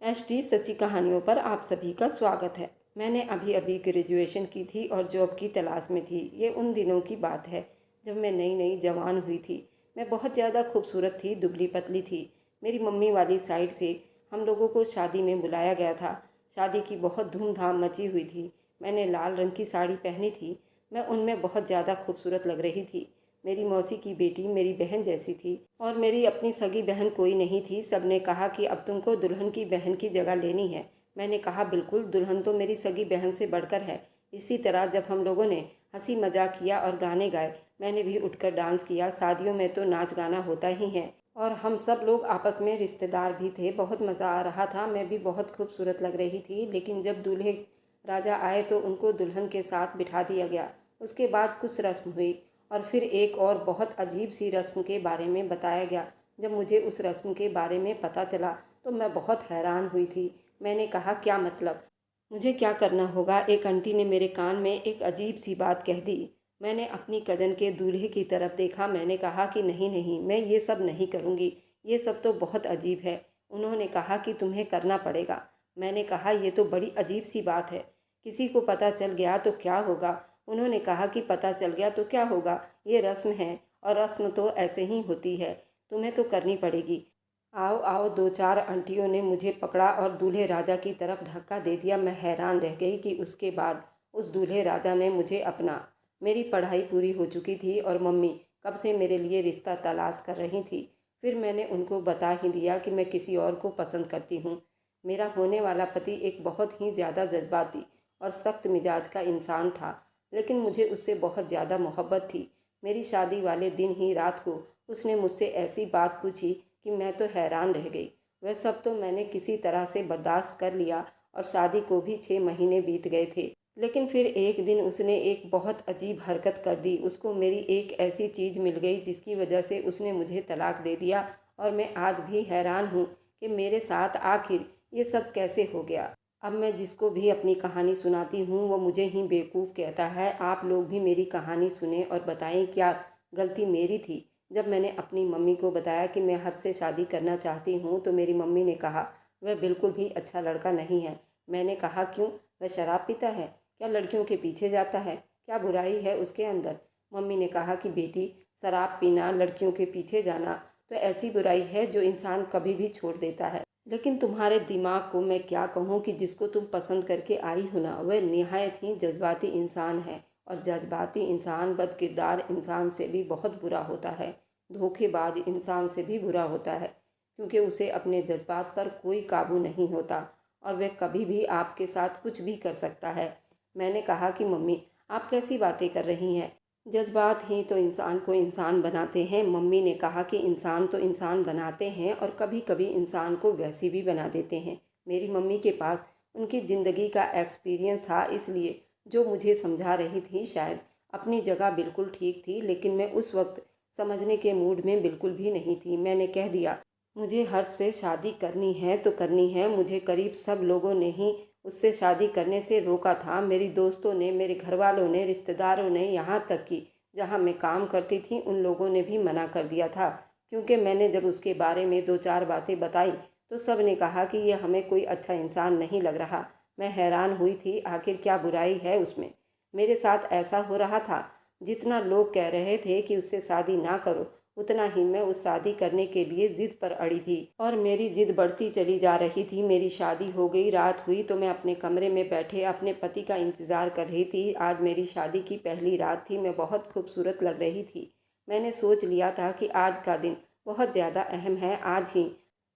HD सच्ची कहानियों पर आप सभी का स्वागत है। मैंने अभी अभी ग्रेजुएशन की थी और जॉब की तलाश में थी। ये उन दिनों की बात है जब मैं नई नई जवान हुई थी। मैं बहुत ज़्यादा खूबसूरत थी, दुबली पतली थी। मेरी मम्मी वाली साइड से हम लोगों को शादी में बुलाया गया था। शादी की बहुत धूमधाम मची हुई थी। मैंने लाल रंग की साड़ी पहनी थी। मैं उनमें बहुत ज़्यादा खूबसूरत लग रही थी। मेरी मौसी की बेटी मेरी बहन जैसी थी और मेरी अपनी सगी बहन कोई नहीं थी। सब ने कहा कि अब तुमको दुल्हन की बहन की जगह लेनी है। मैंने कहा बिल्कुल, दुल्हन तो मेरी सगी बहन से बढ़कर है। इसी तरह जब हम लोगों ने हंसी मजाक किया और गाने गाए, मैंने भी उठकर डांस किया। शादियों में तो नाच गाना होता ही है और हम सब लोग आपस में रिश्तेदार भी थे। बहुत मज़ा आ रहा था। मैं भी बहुत खूबसूरत लग रही थी। लेकिन जब दूल्हे राजा आए तो उनको दुल्हन के साथ बिठा दिया गया। उसके बाद कुछ रस्म हुई और फिर एक और बहुत अजीब सी रस्म के बारे में बताया गया। जब मुझे उस रस्म के बारे में पता चला तो मैं बहुत हैरान हुई थी। मैंने कहा क्या मतलब, मुझे क्या करना होगा? एक आंटी ने मेरे कान में एक अजीब सी बात कह दी। मैंने अपनी कज़न के दूल्हे की तरफ देखा। मैंने कहा कि नहीं नहीं, मैं ये सब नहीं करूँगी। ये सब तो बहुत अजीब है। उन्होंने कहा कि तुम्हें करना पड़ेगा। मैंने कहा ये तो बड़ी अजीब सी बात है। किसी को पता चल गया तो क्या होगा? उन्होंने कहा कि पता चल गया तो क्या होगा, ये रस्म है और रस्म तो ऐसे ही होती है, तुम्हें तो करनी पड़ेगी। आओ आओ, दो चार आंटियों ने मुझे पकड़ा और दूल्हे राजा की तरफ धक्का दे दिया। मैं हैरान रह गई कि उसके बाद उस दूल्हे राजा ने मुझे अपना। मेरी पढ़ाई पूरी हो चुकी थी और मम्मी कब से मेरे लिए रिश्ता तलाश कर रही थी। फिर मैंने उनको बता ही दिया कि मैं किसी और को पसंद करती हूँ। मेरा होने वाला पति एक बहुत ही ज़्यादा जज्बाती और सख्त मिजाज का इंसान था, लेकिन मुझे उससे बहुत ज़्यादा मोहब्बत थी। मेरी शादी वाले दिन ही रात को उसने मुझसे ऐसी बात पूछी कि मैं तो हैरान रह गई। वह सब तो मैंने किसी तरह से बर्दाश्त कर लिया और शादी को भी 6 महीने बीत गए थे। लेकिन फिर एक दिन उसने एक बहुत अजीब हरकत कर दी। उसको मेरी एक ऐसी चीज़ मिल गई जिसकी वजह से उसने मुझे तलाक दे दिया और मैं आज भी हैरान हूँ कि मेरे साथ आखिर ये सब कैसे हो गया। अब मैं जिसको भी अपनी कहानी सुनाती हूँ वो मुझे ही बेवकूफ़ कहता है। आप लोग भी मेरी कहानी सुने और बताएं क्या गलती मेरी थी। जब मैंने अपनी मम्मी को बताया कि मैं हर्ष से शादी करना चाहती हूँ तो मेरी मम्मी ने कहा वह बिल्कुल भी अच्छा लड़का नहीं है। मैंने कहा क्यों? वह शराब पीता है? क्या लड़कियों के पीछे जाता है? क्या बुराई है उसके अंदर? मम्मी ने कहा कि बेटी, शराब पीना, लड़कियों के पीछे जाना तो ऐसी बुराई है जो इंसान कभी भी छोड़ देता है। लेकिन तुम्हारे दिमाग को मैं क्या कहूँ कि जिसको तुम पसंद करके आई हो ना, वह निहायत ही जज्बाती इंसान है और जज्बाती इंसान बदकिरदार इंसान से भी बहुत बुरा होता है। धोखेबाज इंसान से भी बुरा होता है, क्योंकि उसे अपने जज्बात पर कोई काबू नहीं होता और वह कभी भी आपके साथ कुछ भी कर सकता है। मैंने कहा कि मम्मी, आप कैसी बातें कर रही हैं? जज्बात ही तो इंसान को इंसान बनाते हैं। मम्मी ने कहा कि इंसान तो इंसान बनाते हैं और कभी कभी इंसान को वैसी भी बना देते हैं। मेरी मम्मी के पास उनकी ज़िंदगी का एक्सपीरियंस था, इसलिए जो मुझे समझा रही थी शायद अपनी जगह बिल्कुल ठीक थी। लेकिन मैं उस वक्त समझने के मूड में बिल्कुल भी नहीं थी। मैंने कह दिया मुझे हर्ष से शादी करनी है तो करनी है। मुझे करीब सब लोगों ने ही उससे शादी करने से रोका था। मेरी दोस्तों ने, मेरे घर वालों ने, रिश्तेदारों ने, यहाँ तक कि जहाँ मैं काम करती थी उन लोगों ने भी मना कर दिया था, क्योंकि मैंने जब उसके बारे में दो चार बातें बताई तो सब ने कहा कि ये हमें कोई अच्छा इंसान नहीं लग रहा। मैं हैरान हुई थी, आखिर क्या बुराई है उसमें? मेरे साथ ऐसा हो रहा था। जितना लोग कह रहे थे कि उससे शादी ना करो, उतना ही मैं उस शादी करने के लिए ज़िद पर अड़ी थी और मेरी ज़िद बढ़ती चली जा रही थी। मेरी शादी हो गई, रात हुई तो मैं अपने कमरे में बैठे अपने पति का इंतज़ार कर रही थी। आज मेरी शादी की पहली रात थी। मैं बहुत खूबसूरत लग रही थी। मैंने सोच लिया था कि आज का दिन बहुत ज़्यादा अहम है। आज ही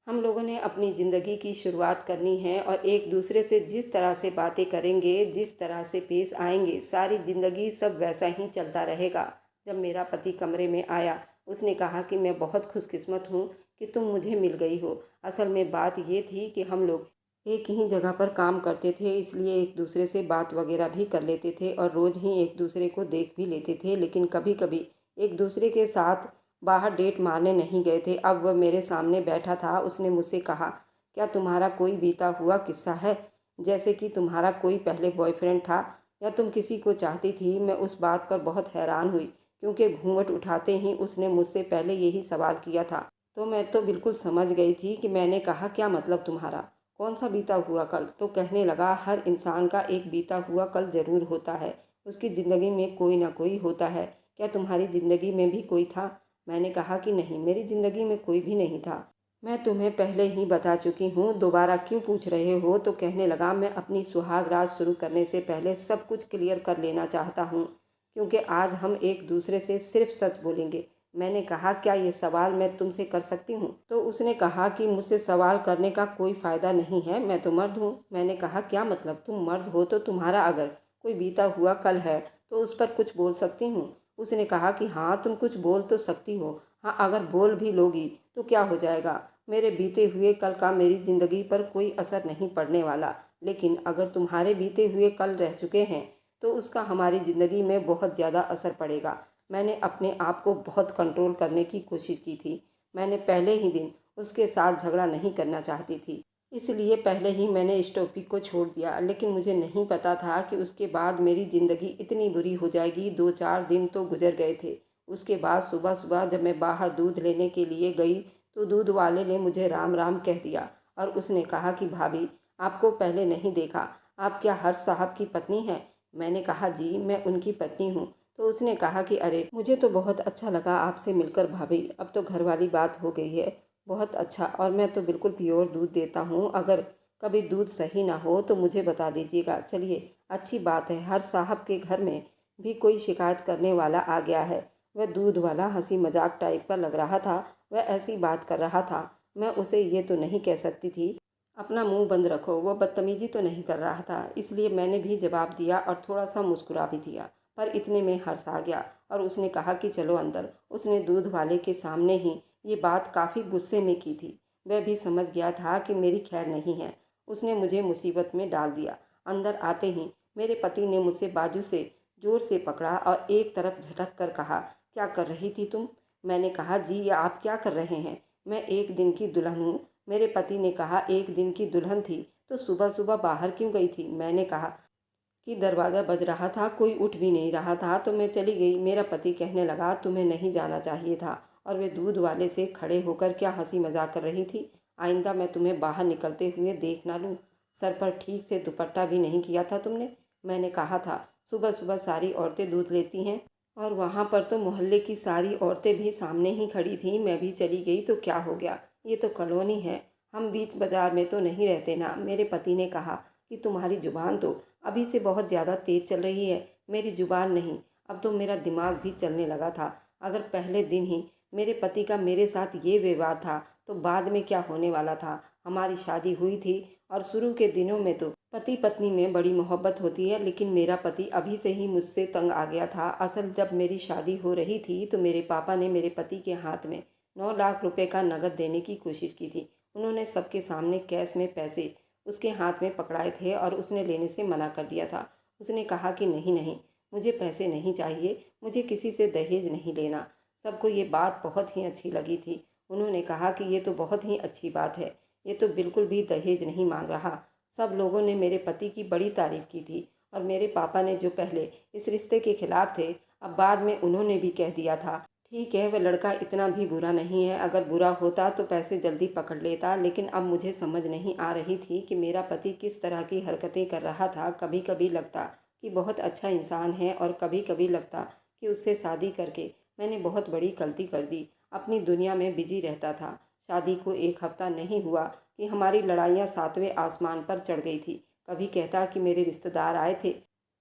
हम लोगों ने अपनी ज़िंदगी की शुरुआत करनी है और एक दूसरे से जिस तरह से बातें करेंगे, जिस तरह से पेश आएंगे, सारी ज़िंदगी सब वैसा ही चलता रहेगा। जब मेरा पति कमरे में आया, उसने कहा कि मैं बहुत खुशकिस्मत हूँ कि तुम मुझे मिल गई हो। असल में बात ये थी कि हम लोग एक ही जगह पर काम करते थे, इसलिए एक दूसरे से बात वगैरह भी कर लेते थे और रोज़ ही एक दूसरे को देख भी लेते थे। लेकिन कभी कभी एक दूसरे के साथ बाहर डेट मारने नहीं गए थे। अब वह मेरे सामने बैठा था। उसने मुझसे कहा, क्या तुम्हारा कोई बीता हुआ किस्सा है? जैसे कि तुम्हारा कोई पहले बॉयफ्रेंड था या तुम किसी को चाहती थी? मैं उस बात पर बहुत हैरान हुई, क्योंकि घूंघट उठाते ही उसने मुझसे पहले यही सवाल किया था। तो मैं तो बिल्कुल समझ गई थी कि मैंने कहा क्या मतलब तुम्हारा? कौन सा बीता हुआ कल? तो कहने लगा, हर इंसान का एक बीता हुआ कल ज़रूर होता है। उसकी ज़िंदगी में कोई ना कोई होता है। क्या तुम्हारी ज़िंदगी में भी कोई था? मैंने कहा कि नहीं, मेरी ज़िंदगी में कोई भी नहीं था। मैं तुम्हें पहले ही बता चुकी हूँ, दोबारा क्यों पूछ रहे हो? तो कहने लगा, मैं अपनी सुहाग रात शुरू करने से पहले सब कुछ क्लियर कर लेना चाहता हूँ, क्योंकि आज हम एक दूसरे से सिर्फ सच बोलेंगे। मैंने कहा, क्या ये सवाल मैं तुमसे कर सकती हूँ? तो उसने कहा कि मुझसे सवाल करने का कोई फ़ायदा नहीं है, मैं तो मर्द हूँ। मैंने कहा, क्या मतलब? तुम मर्द हो तो तुम्हारा अगर कोई बीता हुआ कल है तो उस पर कुछ बोल सकती हूँ। उसने कहा कि हाँ, तुम कुछ बोल तो सकती हो। हाँ, अगर बोल भी लोगी तो क्या हो जाएगा? मेरे बीते हुए कल का मेरी ज़िंदगी पर कोई असर नहीं पड़ने वाला, लेकिन अगर तुम्हारे बीते हुए कल रह चुके हैं तो उसका हमारी ज़िंदगी में बहुत ज़्यादा असर पड़ेगा। मैंने अपने आप को बहुत कंट्रोल करने की कोशिश की थी। मैंने पहले ही दिन उसके साथ झगड़ा नहीं करना चाहती थी, इसलिए पहले ही मैंने इस टॉपिक को छोड़ दिया। लेकिन मुझे नहीं पता था कि उसके बाद मेरी ज़िंदगी इतनी बुरी हो जाएगी। 2-4 दिन तो गुजर गए थे। उसके बाद सुबह सुबह जब मैं बाहर दूध लेने के लिए गई तो दूध वाले ने मुझे राम राम कह दिया और उसने कहा कि भाभी, आपको पहले नहीं देखा, आप क्या हर्ष साहब की पत्नी हैं? मैंने कहा, जी मैं उनकी पत्नी हूँ। तो उसने कहा कि अरे, मुझे तो बहुत अच्छा लगा आपसे मिलकर भाभी, अब तो घर वाली बात हो गई है। बहुत अच्छा, और मैं तो बिल्कुल प्योर दूध देता हूँ। अगर कभी दूध सही ना हो तो मुझे बता दीजिएगा। चलिए, अच्छी बात है, हर साहब के घर में भी कोई शिकायत करने वाला आ गया है। वह दूध वाला हंसी मजाक टाइप का लग रहा था। वह ऐसी बात कर रहा था, मैं उसे ये तो नहीं कह सकती थी अपना मुंह बंद रखो। वो बदतमीजी तो नहीं कर रहा था, इसलिए मैंने भी जवाब दिया और थोड़ा सा मुस्कुरा भी दिया। पर इतने में हर्ष आ गया और उसने कहा कि चलो अंदर। उसने दूध वाले के सामने ही ये बात काफ़ी गुस्से में की थी। वह भी समझ गया था कि मेरी खैर नहीं है। उसने मुझे मुसीबत में डाल दिया। अंदर आते ही मेरे पति ने मुझसे बाजू से जोर से पकड़ा और एक तरफ झटक कर कहा, क्या कर रही थी तुम? मैंने कहा, जी ये आप क्या कर रहे हैं? मैं एक दिन की दुल्हन हूँ। मेरे पति ने कहा, एक दिन की दुल्हन थी तो सुबह सुबह बाहर क्यों गई थी? मैंने कहा कि दरवाज़ा बज रहा था, कोई उठ भी नहीं रहा था तो मैं चली गई। मेरा पति कहने लगा, तुम्हें नहीं जाना चाहिए था। और वे दूध वाले से खड़े होकर क्या हंसी मजाक कर रही थी। आइंदा मैं तुम्हें बाहर निकलते हुए देख ना लूँ। सर पर ठीक से दुपट्टा भी नहीं किया था तुमने। मैंने कहा था, सुबह सुबह सारी औरतें दूध लेती हैं और वहाँ पर तो मोहल्ले की सारी औरतें भी सामने ही खड़ी थीं। मैं भी चली गई तो क्या हो गया? ये तो कॉलोनी है, हम बीच बाजार में तो नहीं रहते ना। मेरे पति ने कहा कि तुम्हारी जुबान तो अभी से बहुत ज़्यादा तेज़ चल रही है। मेरी जुबान नहीं, अब तो मेरा दिमाग भी चलने लगा था। अगर पहले दिन ही मेरे पति का मेरे साथ ये व्यवहार था तो बाद में क्या होने वाला था। हमारी शादी हुई थी और शुरू के दिनों में तो पति पत्नी में बड़ी मोहब्बत होती है, लेकिन मेरा पति अभी से ही मुझसे तंग आ गया था। असल जब मेरी शादी हो रही थी तो मेरे पापा ने मेरे पति के हाथ में 9 लाख रुपए का नकद देने की कोशिश की थी। उन्होंने सबके सामने कैश में पैसे उसके हाथ में पकड़ाए थे और उसने लेने से मना कर दिया था। उसने कहा कि नहीं नहीं, मुझे पैसे नहीं चाहिए, मुझे किसी से दहेज नहीं लेना। सबको ये बात बहुत ही अच्छी लगी थी। उन्होंने कहा कि ये तो बहुत ही अच्छी बात है, ये तो बिल्कुल भी दहेज नहीं मांग रहा। सब लोगों ने मेरे पति की बड़ी तारीफ की थी और मेरे पापा ने जो पहले इस रिश्ते के खिलाफ थे, अब बाद में उन्होंने भी कह दिया था, ठीक है वह लड़का इतना भी बुरा नहीं है, अगर बुरा होता तो पैसे जल्दी पकड़ लेता। लेकिन अब मुझे समझ नहीं आ रही थी कि मेरा पति किस तरह की हरकतें कर रहा था। कभी कभी लगता कि बहुत अच्छा इंसान है और कभी कभी लगता कि उससे शादी करके मैंने बहुत बड़ी गलती कर दी। अपनी दुनिया में बिजी रहता था। शादी को एक हफ्ता नहीं हुआ कि हमारी लड़ाइयाँ 7वें आसमान पर चढ़ गई थी। कभी कहता कि मेरे रिश्तेदार आए थे,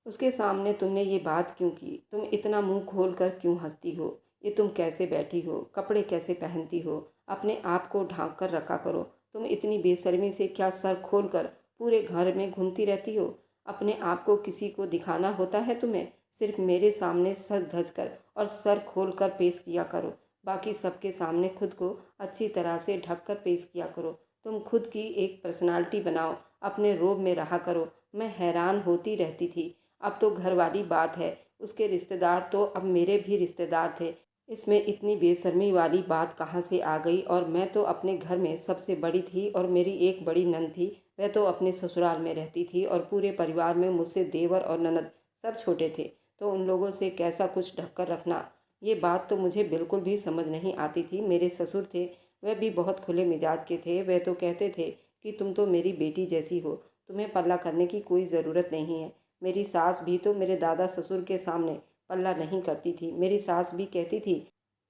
उसके सामने तुमने ये बात क्यों की? तुम इतना मुंह खोल कर क्यों हंसती हो? ये तुम कैसे बैठी हो? कपड़े कैसे पहनती हो? अपने आप को ढांक कर रखा करो। तुम इतनी बेशर्मी से क्या सर खोल कर पूरे घर में घूमती रहती हो? अपने आप को किसी को दिखाना होता है तुम्हें? सिर्फ मेरे सामने सज धज कर और सर खोल कर पेश किया करो। बाकी सबके सामने खुद को अच्छी तरह से ढक कर पेश किया करो। तुम खुद की एक पर्सनालिटी बनाओ, अपने रोब में रहा करो। मैं हैरान होती रहती थी। अब तो घर वाली बात है, उसके रिश्तेदार तो अब मेरे भी रिश्तेदार थे। इसमें इतनी बेशर्मी वाली बात कहाँ से आ गई? और मैं तो अपने घर में सबसे बड़ी थी और मेरी एक बड़ी नंद थी, वह तो अपने ससुराल में रहती थी और पूरे परिवार में मुझसे देवर और ननद सब छोटे थे, तो उन लोगों से कैसा कुछ ढक कर रखना, ये बात तो मुझे बिल्कुल भी समझ नहीं आती थी। मेरे ससुर थे, वह भी बहुत खुले मिजाज के थे। वह तो कहते थे कि तुम तो मेरी बेटी जैसी हो, तुम्हें पल्ला करने की कोई ज़रूरत नहीं है। मेरी सास भी तो मेरे दादा ससुर के सामने पल्ला नहीं करती थी। मेरी सास भी कहती थी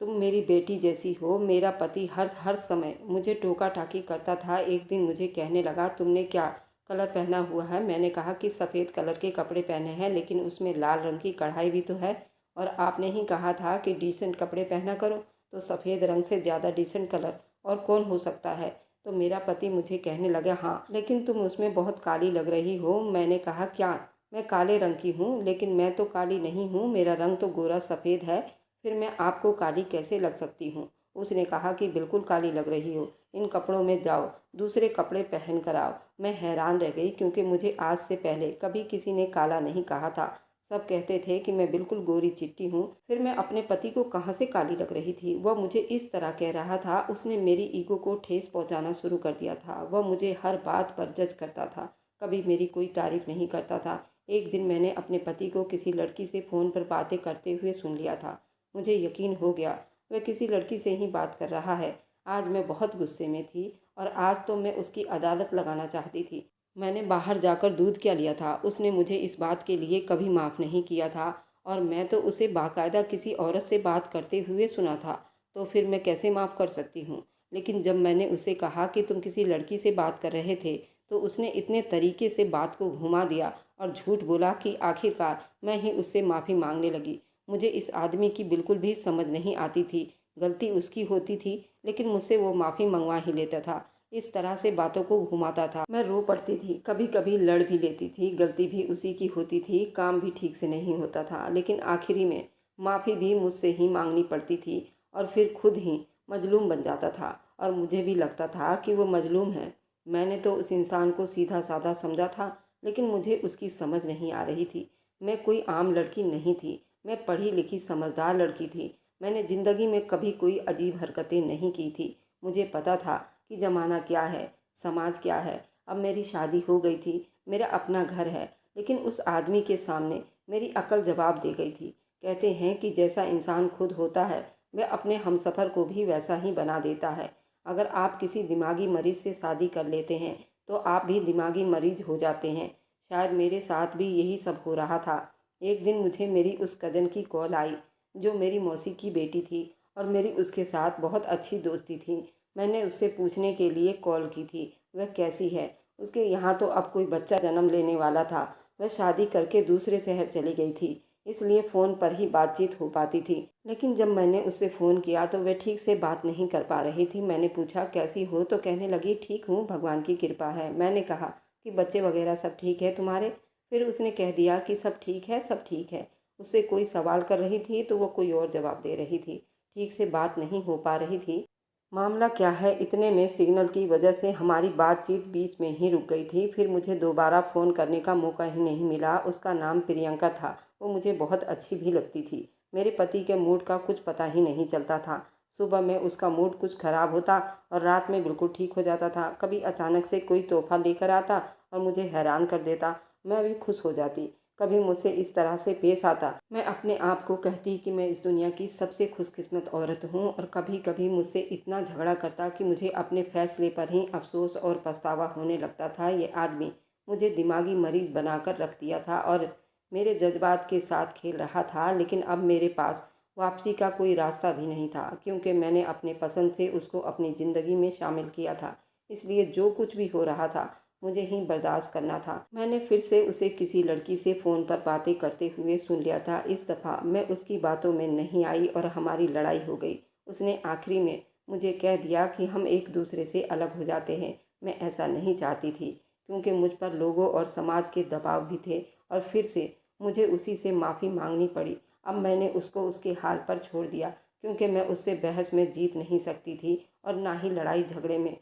तुम मेरी बेटी जैसी हो। मेरा पति हर हर समय मुझे टोका टाकी करता था। एक दिन मुझे कहने लगा तुमने क्या कलर पहना हुआ है। मैंने कहा कि सफ़ेद कलर के कपड़े पहने हैं, लेकिन उसमें लाल रंग की कढ़ाई भी तो है, और आपने ही कहा था कि डिसेंट कपड़े पहना करो, तो सफ़ेद रंग से ज़्यादा डिसेंट कलर और कौन हो सकता है। तो मेरा पति मुझे कहने लगा हाँ लेकिन तुम उसमें बहुत काली लग रही हो। मैंने कहा क्या मैं काले रंग की हूँ? लेकिन मैं तो काली नहीं हूँ, मेरा रंग तो गोरा सफ़ेद है, फिर मैं आपको काली कैसे लग सकती हूँ। उसने कहा कि बिल्कुल काली लग रही हो, इन कपड़ों में जाओ, दूसरे कपड़े पहन कर आओ। मैं हैरान रह गई क्योंकि मुझे आज से पहले कभी किसी ने काला नहीं कहा था। सब कहते थे कि मैं बिल्कुल गोरी चिट्टी हूँ। फिर मैं अपने पति को कहाँ से काली लग रही थी। वह मुझे इस तरह कह रहा था। उसने मेरी ईगो को ठेस पहुँचाना शुरू कर दिया था। वह मुझे हर बात पर जज करता था, कभी मेरी कोई तारीफ नहीं करता था। एक दिन मैंने अपने पति को किसी लड़की से फ़ोन पर बातें करते हुए सुन लिया था। मुझे यकीन हो गया वह किसी लड़की से ही बात कर रहा है। आज मैं बहुत गुस्से में थी और आज तो मैं उसकी अदालत लगाना चाहती थी। मैंने बाहर जाकर दूध क्या लिया था। उसने मुझे इस बात के लिए कभी माफ़ नहीं किया था, और मैं तो उसे बाकायदा किसी औरत से बात करते हुए सुना था, तो फिर मैं कैसे माफ़ कर सकती हूँ। लेकिन जब मैंने उसे कहा कि तुम किसी लड़की से बात कर रहे थे, तो उसने इतने तरीके से बात को घुमा दिया और झूठ बोला कि आखिरकार मैं ही उससे माफ़ी मांगने लगी। मुझे इस आदमी की बिल्कुल भी समझ नहीं आती थी। गलती उसकी होती थी, लेकिन मुझसे वो माफ़ी मंगवा ही लेता था। इस तरह से बातों को घुमाता था। मैं रो पड़ती थी, कभी कभी लड़ भी लेती थी। गलती भी उसी की होती थी, काम भी ठीक से नहीं होता था, लेकिन आखिरी में माफ़ी भी मुझसे ही मांगनी पड़ती थी, और फिर खुद ही मजलूम बन जाता था, और मुझे भी लगता था कि वो मजलूम है। मैंने तो उस इंसान को सीधा साधा समझा था, लेकिन मुझे उसकी समझ नहीं आ रही थी। मैं कोई आम लड़की नहीं थी, मैं पढ़ी लिखी समझदार लड़की थी। मैंने ज़िंदगी में कभी कोई अजीब हरकतें नहीं की थी। मुझे पता था कि ज़माना क्या है, समाज क्या है। अब मेरी शादी हो गई थी, मेरा अपना घर है, लेकिन उस आदमी के सामने मेरी अक्ल जवाब दे गई थी। कहते हैं कि जैसा इंसान खुद होता है, वह अपने हमसफ़र को भी वैसा ही बना देता है। अगर आप किसी दिमागी मरीज़ से शादी कर लेते हैं, तो आप भी दिमागी मरीज़ हो जाते हैं। शायद मेरे साथ भी यही सब हो रहा था। एक दिन मुझे मेरी उस कज़न की कॉल आई, जो मेरी मौसी की बेटी थी, और मेरी उसके साथ बहुत अच्छी दोस्ती थी। मैंने उससे पूछने के लिए कॉल की थी वह कैसी है। उसके यहाँ तो अब कोई बच्चा जन्म लेने वाला था। वह शादी करके दूसरे शहर चली गई थी, इसलिए फ़ोन पर ही बातचीत हो पाती थी। लेकिन जब मैंने उससे फ़ोन किया तो वह ठीक से बात नहीं कर पा रही थी। मैंने पूछा कैसी हो, तो कहने लगी ठीक हूँ, भगवान की कृपा है। मैंने कहा कि बच्चे वगैरह सब ठीक है तुम्हारे? फिर उसने कह दिया कि सब ठीक है, सब ठीक है। उससे कोई सवाल कर रही थी तो वो कोई और जवाब दे रही थी। ठीक से बात नहीं हो पा रही थी। मामला क्या है, इतने में सिग्नल की वजह से हमारी बातचीत बीच में ही रुक गई थी। फिर मुझे दोबारा फ़ोन करने का मौका ही नहीं मिला। उसका नाम प्रियंका था। वो मुझे बहुत अच्छी भी लगती थी। मेरे पति के मूड का कुछ पता ही नहीं चलता था। सुबह में उसका मूड कुछ ख़राब होता और रात में बिल्कुल ठीक हो जाता था। कभी अचानक से कोई तोहफ़ा लेकर आता और मुझे हैरान कर देता। मैं भी खुश हो जाती। कभी मुझसे इस तरह से पेश आता, मैं अपने आप को कहती कि मैं इस दुनिया की सबसे खुशकिस्मत औरत हूँ। और कभी कभी मुझसे इतना झगड़ा करता कि मुझे अपने फैसले पर ही अफसोस और पछतावा होने लगता था। ये आदमी मुझे दिमागी मरीज बनाकर रख दिया था और मेरे जज्बात के साथ खेल रहा था। लेकिन अब मेरे पास वापसी का कोई रास्ता भी नहीं था, क्योंकि मैंने अपने पसंद से उसको अपनी ज़िंदगी में शामिल किया था। इसलिए जो कुछ भी हो रहा था मुझे ही बर्दाश्त करना था। मैंने फिर से उसे किसी लड़की से फ़ोन पर बातें करते हुए सुन लिया था। इस दफ़ा मैं उसकी बातों में नहीं आई और हमारी लड़ाई हो गई। उसने आखिरी में मुझे कह दिया कि हम एक दूसरे से अलग हो जाते हैं। मैं ऐसा नहीं चाहती थी, क्योंकि मुझ पर लोगों और समाज के दबाव भी थे, और फिर से मुझे उसी से माफ़ी मांगनी पड़ी। अब मैंने उसको उसके हाल पर छोड़ दिया, क्योंकि मैं उससे बहस में जीत नहीं सकती थी और ना ही लड़ाई झगड़े में।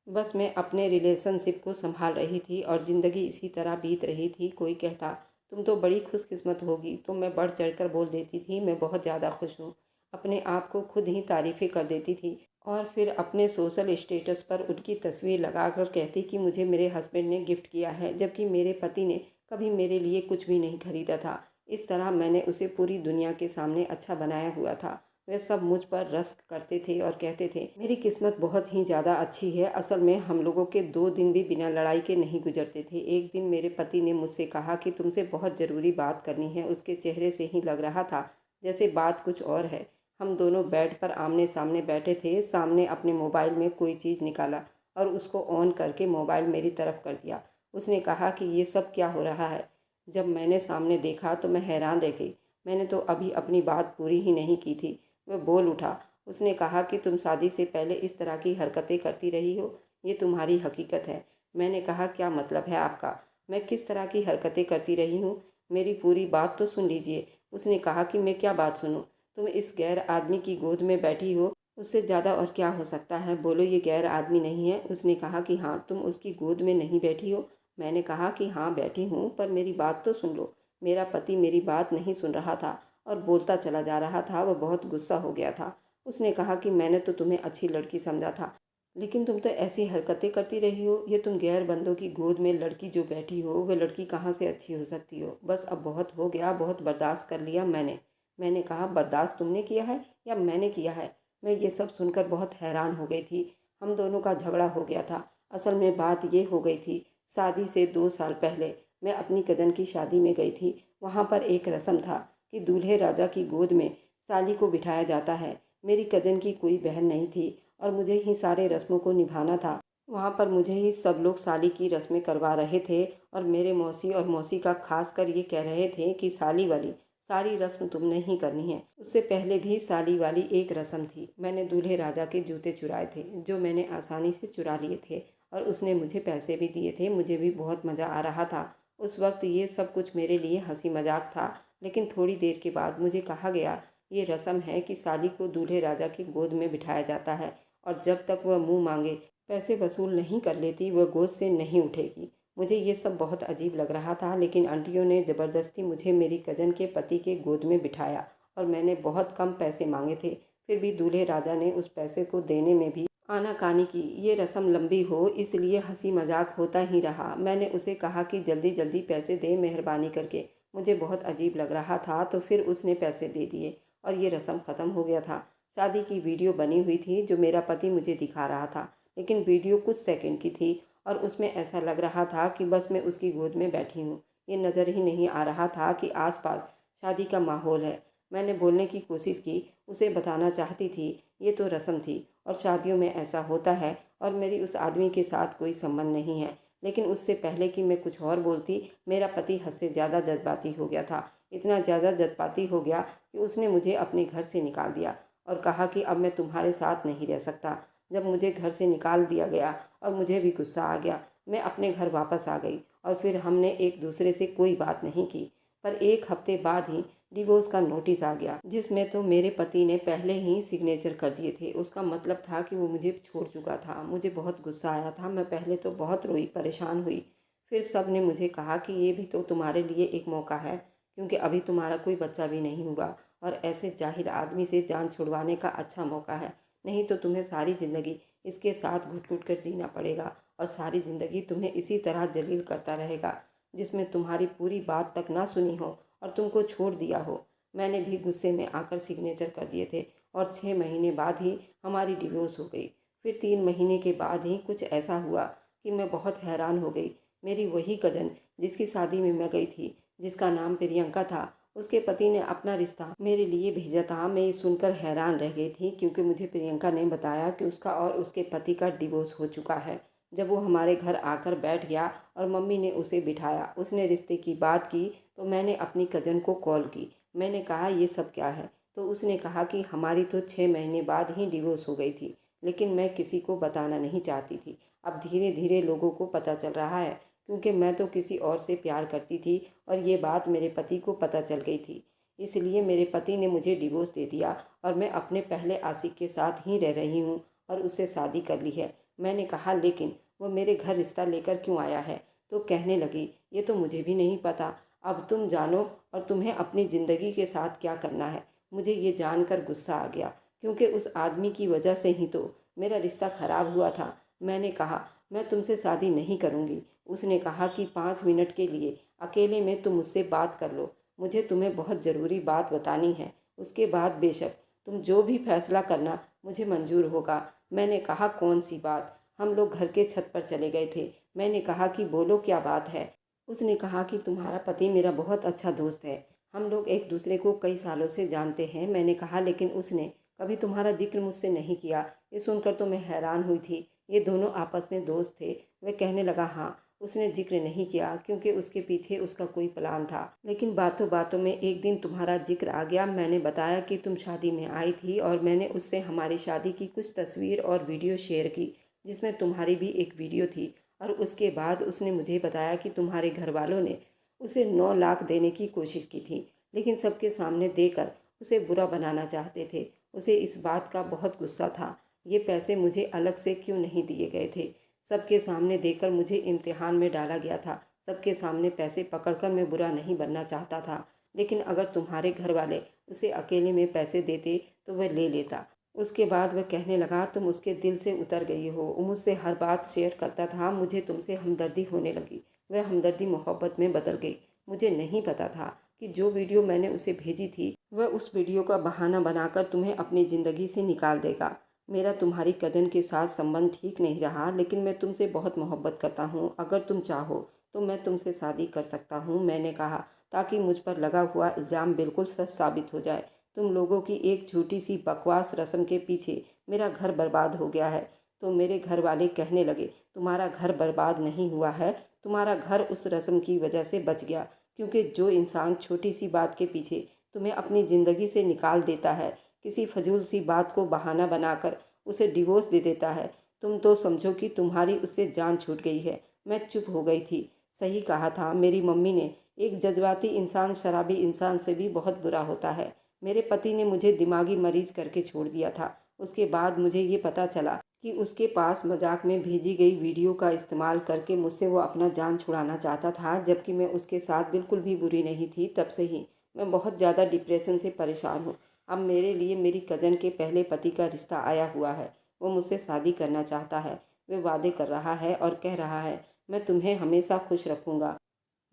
बस मैं अपने रिलेशनशिप को संभाल रही थी और ज़िंदगी इसी तरह बीत रही थी। कोई कहता तुम तो बड़ी खुशकिस्मत होगी, तो मैं बढ़ चढ़कर बोल देती थी मैं बहुत ज़्यादा खुश हूँ। अपने आप को खुद ही तारीफ़ें कर देती थी, और फिर अपने सोशल स्टेटस पर उनकी तस्वीर लगाकर कहती कि मुझे मेरे हस्बैंड ने गिफ्ट किया है, जबकि मेरे पति ने कभी मेरे लिए कुछ भी नहीं खरीदा था। इस तरह मैंने उसे पूरी दुनिया के सामने अच्छा बनाया हुआ था। वे सब मुझ पर रश्क करते थे और कहते थे मेरी किस्मत बहुत ही ज़्यादा अच्छी है। असल में हम लोगों के 2 दिन भी बिना लड़ाई के नहीं गुजरते थे। एक दिन मेरे पति ने मुझसे कहा कि तुमसे बहुत ज़रूरी बात करनी है। उसके चेहरे से ही लग रहा था जैसे बात कुछ और है। हम दोनों बेड पर आमने सामने बैठे थे। सामने अपने मोबाइल में कोई चीज़ निकाला और उसको ऑन करके मोबाइल मेरी तरफ कर दिया। उसने कहा कि ये सब क्या हो रहा है। जब मैंने सामने देखा तो मैं हैरान रह गई। मैंने तो अभी अपनी बात पूरी ही नहीं की थी। वह बोल उठा। उसने कहा कि तुम शादी से पहले इस तरह की हरकतें करती रही हो, ये तुम्हारी हकीकत है। मैंने कहा क्या मतलब है आपका? मैं किस तरह की हरकतें करती रही हूँ? मेरी पूरी बात तो सुन लीजिए। उसने कहा कि मैं क्या बात सुनूं? तुम इस गैर आदमी की गोद में बैठी हो, उससे ज़्यादा और क्या हो सकता है? बोलो ये गैर आदमी नहीं है। उसने कहा कि हाँ, तुम उसकी गोद में नहीं बैठी हो। मैंने कहा कि हाँ बैठी हूँ, पर मेरी बात तो सुन लो। मेरा पति मेरी बात नहीं सुन रहा था और बोलता चला जा रहा था। वह बहुत गुस्सा हो गया था। उसने कहा कि मैंने तो तुम्हें अच्छी लड़की समझा था, लेकिन तुम तो ऐसी हरकतें करती रही हो। ये तुम गैर बंदों की गोद में लड़की जो बैठी हो, वह लड़की कहाँ से अच्छी हो सकती हो? बस अब बहुत हो गया, बहुत बर्दाश्त कर लिया मैंने कहा बर्दाश्त तुमने किया है या मैंने किया है? मैं ये सब सुनकर बहुत हैरान हो गई थी। हम दोनों का झगड़ा हो गया था। असल में बात ये हो गई थी, शादी से 2 साल पहले मैं अपनी कज़न की शादी में गई थी। वहाँ पर एक रस्म था कि दूल्हे राजा की गोद में साली को बिठाया जाता है। मेरी कज़न की कोई बहन नहीं थी और मुझे ही सारे रस्मों को निभाना था। वहाँ पर मुझे ही सब लोग साली की रस्में करवा रहे थे और मेरे मौसी और मौसी का खास कर ये कह रहे थे कि साली वाली सारी रस्म तुमने ही करनी है। उससे पहले भी साली वाली एक रस्म थी। मैंने दूल्हे राजा के जूते चुराए थे, जो मैंने आसानी से चुरा लिए थे, और उसने मुझे पैसे भी दिए थे। मुझे भी बहुत मज़ा आ रहा था। उस वक्त ये सब कुछ मेरे लिए हंसी मजाक था, लेकिन थोड़ी देर के बाद मुझे कहा गया ये रस्म है कि साली को दूल्हे राजा की गोद में बिठाया जाता है और जब तक वह मुंह मांगे पैसे वसूल नहीं कर लेती वह गोद से नहीं उठेगी। मुझे ये सब बहुत अजीब लग रहा था, लेकिन आंटियों ने ज़बरदस्ती मुझे मेरी कज़न के पति के गोद में बिठाया और मैंने बहुत कम पैसे मांगे थे। फिर भी दूल्हे राजा ने उस पैसे को देने में भी आनाकानी की। ये रस्म लंबी हो इसलिए हंसी मजाक होता ही रहा। मैंने उसे कहा कि जल्दी जल्दी पैसे दे मेहरबानी करके। मुझे बहुत अजीब लग रहा था, तो फिर उसने पैसे दे दिए और ये रस्म ख़त्म हो गया था। शादी की वीडियो बनी हुई थी जो मेरा पति मुझे दिखा रहा था, लेकिन वीडियो कुछ सेकंड की थी और उसमें ऐसा लग रहा था कि बस मैं उसकी गोद में बैठी हूँ। ये नज़र ही नहीं आ रहा था कि आसपास शादी का माहौल है। मैंने बोलने की कोशिश की, उसे बताना चाहती थी ये तो रस्म थी और शादियों में ऐसा होता है और मेरी उस आदमी के साथ कोई संबंध नहीं है। लेकिन उससे पहले कि मैं कुछ और बोलती, मेरा पति हद से ज़्यादा जज्बाती हो गया था। इतना ज़्यादा जज्बाती हो गया कि उसने मुझे अपने घर से निकाल दिया और कहा कि अब मैं तुम्हारे साथ नहीं रह सकता। जब मुझे घर से निकाल दिया गया और मुझे भी गुस्सा आ गया, मैं अपने घर वापस आ गई और फिर हमने एक दूसरे से कोई बात नहीं की। पर 1 हफ्ते बाद ही डिवोर्स का नोटिस आ गया, जिसमें तो मेरे पति ने पहले ही सिग्नेचर कर दिए थे। उसका मतलब था कि वो मुझे छोड़ चुका था। मुझे बहुत गुस्सा आया था। मैं पहले तो बहुत रोई, परेशान हुई। फिर सब ने मुझे कहा कि ये भी तो तुम्हारे लिए एक मौका है, क्योंकि अभी तुम्हारा कोई बच्चा भी नहीं हुआ और ऐसे जाहिल आदमी से जान छुड़वाने का अच्छा मौका है। नहीं तो तुम्हें सारी ज़िंदगी इसके साथ घुट घुट कर जीना पड़ेगा और सारी ज़िंदगी तुम्हें इसी तरह जलील करता रहेगा, जिसमें तुम्हारी पूरी बात तक ना सुनी हो और तुमको छोड़ दिया हो। मैंने भी गुस्से में आकर सिग्नेचर कर दिए थे और 6 महीने बाद ही हमारी डिवोर्स हो गई। फिर 3 महीने के बाद ही कुछ ऐसा हुआ कि मैं बहुत हैरान हो गई। मेरी वही कज़न जिसकी शादी में मैं गई थी, जिसका नाम प्रियंका था, उसके पति ने अपना रिश्ता मेरे लिए भेजा था। मैं ये सुनकर हैरान रह गई थी, क्योंकि मुझे प्रियंका ने बताया कि उसका और उसके पति का डिवोर्स हो चुका है। जब वो हमारे घर आकर बैठ गया और मम्मी ने उसे बिठाया, उसने रिश्ते की बात की, तो मैंने अपनी कज़न को कॉल की। मैंने कहा ये सब क्या है? तो उसने कहा कि हमारी तो 6 महीने बाद ही डिवोर्स हो गई थी, लेकिन मैं किसी को बताना नहीं चाहती थी। अब धीरे धीरे लोगों को पता चल रहा है, क्योंकि मैं तो किसी और से प्यार करती थी और ये बात मेरे पति को पता चल गई थी। इसलिए मेरे पति ने मुझे डिवोर्स दे दिया और मैं अपने पहले आशिक के साथ ही रह रही हूँ और उससे शादी कर ली है। मैंने कहा लेकिन वो मेरे घर रिश्ता लेकर क्यों आया है? तो कहने लगी ये तो मुझे भी नहीं पता, अब तुम जानो और तुम्हें अपनी ज़िंदगी के साथ क्या करना है। मुझे ये जानकर गुस्सा आ गया, क्योंकि उस आदमी की वजह से ही तो मेरा रिश्ता ख़राब हुआ था। मैंने कहा मैं तुमसे शादी नहीं करूँगी। उसने कहा कि 5 मिनट के लिए अकेले में तुम मुझसे बात कर लो, मुझे तुम्हें बहुत ज़रूरी बात बतानी है। उसके बाद बेशक तुम जो भी फैसला करना मुझे मंजूर होगा। मैंने कहा, कौन सी बात? हम लोग घर के छत पर चले गए थे। मैंने कहा कि बोलो क्या बात है। उसने कहा कि तुम्हारा पति मेरा बहुत अच्छा दोस्त है। हम लोग एक दूसरे को कई सालों से जानते हैं। मैंने कहा, लेकिन उसने कभी तुम्हारा जिक्र मुझसे नहीं किया। ये सुनकर तो मैं हैरान हुई थी। ये दोनों आपस में दोस्त थे। वह कहने लगा, हाँ, उसने जिक्र नहीं किया क्योंकि उसके पीछे उसका कोई प्लान था। लेकिन बातों बातों में एक दिन तुम्हारा जिक्र आ गया। मैंने बताया कि तुम शादी में आई थी और मैंने उससे हमारी शादी की कुछ तस्वीर और वीडियो शेयर की, जिसमें तुम्हारी भी एक वीडियो थी। और उसके बाद उसने मुझे बताया कि तुम्हारे घर वालों ने उसे 9 लाख देने की कोशिश की थी, लेकिन सबके सामने देकर उसे बुरा बनाना चाहते थे। उसे इस बात का बहुत गुस्सा था। ये पैसे मुझे अलग से क्यों नहीं दिए गए थे? सबके सामने देकर मुझे इम्तिहान में डाला गया था। सबके सामने पैसे पकड़कर मैं बुरा नहीं बनना चाहता था, लेकिन अगर तुम्हारे घर वाले उसे अकेले में पैसे देते तो वह ले लेता। उसके बाद वह कहने लगा, तुम उसके दिल से उतर गई हो। वो मुझसे हर बात शेयर करता था। मुझे तुमसे हमदर्दी होने लगी। वह हमदर्दी मोहब्बत में बदल गई। मुझे नहीं पता था कि जो वीडियो मैंने उसे भेजी थी वह उस वीडियो का बहाना बनाकर तुम्हें अपनी ज़िंदगी से निकाल देगा। मेरा तुम्हारी कज़न के साथ संबंध ठीक नहीं रहा, लेकिन मैं तुमसे बहुत मोहब्बत करता हूँ। अगर तुम चाहो तो मैं तुमसे शादी कर सकता हूँ, मैंने कहा, ताकि मुझ पर लगा हुआ इल्ज़ाम बिल्कुल सच साबित हो जाए। तुम लोगों की एक झूठी सी बकवास रस्म के पीछे मेरा घर बर्बाद हो गया है। तो मेरे घर वाले कहने लगे, तुम्हारा घर बर्बाद नहीं हुआ है, तुम्हारा घर उस रस्म की वजह से बच गया। क्योंकि जो इंसान छोटी सी बात के पीछे तुम्हें अपनी ज़िंदगी से निकाल देता है, किसी फजूल सी बात को बहाना बनाकर उसे डिवोर्स दे देता है, तुम तो समझो कि तुम्हारी उससे जान छूट गई है। मैं चुप हो गई थी। सही कहा था मेरी मम्मी ने, एक जज्बाती इंसान शराबी इंसान से भी बहुत बुरा होता है। मेरे पति ने मुझे दिमागी मरीज करके छोड़ दिया था। उसके बाद मुझे ये पता चला कि उसके पास मजाक में भेजी गई वीडियो का इस्तेमाल करके मुझसे वो अपना जान छुड़ाना चाहता था, जबकि मैं उसके साथ बिल्कुल भी बुरी नहीं थी। तब से ही मैं बहुत ज़्यादा डिप्रेशन से परेशान हूँ। अब मेरे लिए मेरी कज़न के पहले पति का रिश्ता आया हुआ है। वो मुझसे शादी करना चाहता है। वे वादे कर रहा है और कह रहा है, मैं तुम्हें हमेशा खुश रखूँगा।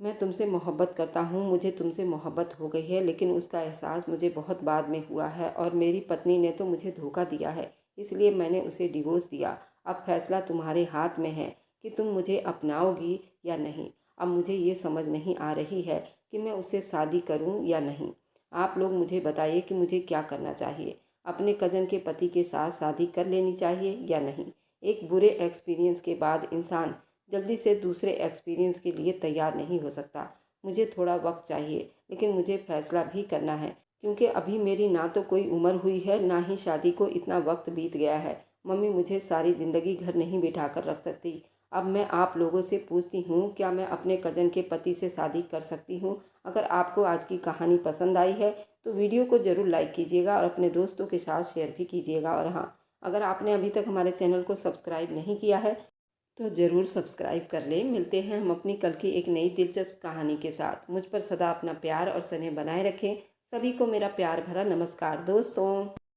मैं तुमसे मोहब्बत करता हूँ, मुझे तुमसे मोहब्बत हो गई है, लेकिन उसका एहसास मुझे बहुत बाद में हुआ है और मेरी पत्नी ने तो मुझे धोखा दिया है, इसलिए मैंने उसे डिवोर्स दिया। अब फैसला तुम्हारे हाथ में है कि तुम मुझे अपनाओगी या नहीं। अब मुझे ये समझ नहीं आ रही है कि मैं उससे शादी करूँ या नहीं। आप लोग मुझे बताइए कि मुझे क्या करना चाहिए। अपने कज़न के पति के साथ शादी कर लेनी चाहिए या नहीं? एक बुरे एक्सपीरियंस के बाद इंसान जल्दी से दूसरे एक्सपीरियंस के लिए तैयार नहीं हो सकता। मुझे थोड़ा वक्त चाहिए, लेकिन मुझे फैसला भी करना है, क्योंकि अभी मेरी ना तो कोई उम्र हुई है, ना ही शादी को इतना वक्त बीत गया है। मम्मी मुझे सारी ज़िंदगी घर नहीं बिठा कर रख सकती। अब मैं आप लोगों से पूछती हूँ, क्या मैं अपने कज़न के पति से शादी कर सकती हूँ? अगर आपको आज की कहानी पसंद आई है तो वीडियो को ज़रूर लाइक कीजिएगा और अपने दोस्तों के साथ शेयर भी कीजिएगा। और हाँ, अगर आपने अभी तक हमारे चैनल को सब्सक्राइब नहीं किया है तो ज़रूर सब्सक्राइब कर लें। मिलते हैं हम अपनी कल की एक नई दिलचस्प कहानी के साथ। मुझ पर सदा अपना प्यार और स्नेह बनाए रखें। सभी को मेरा प्यार भरा नमस्कार दोस्तों।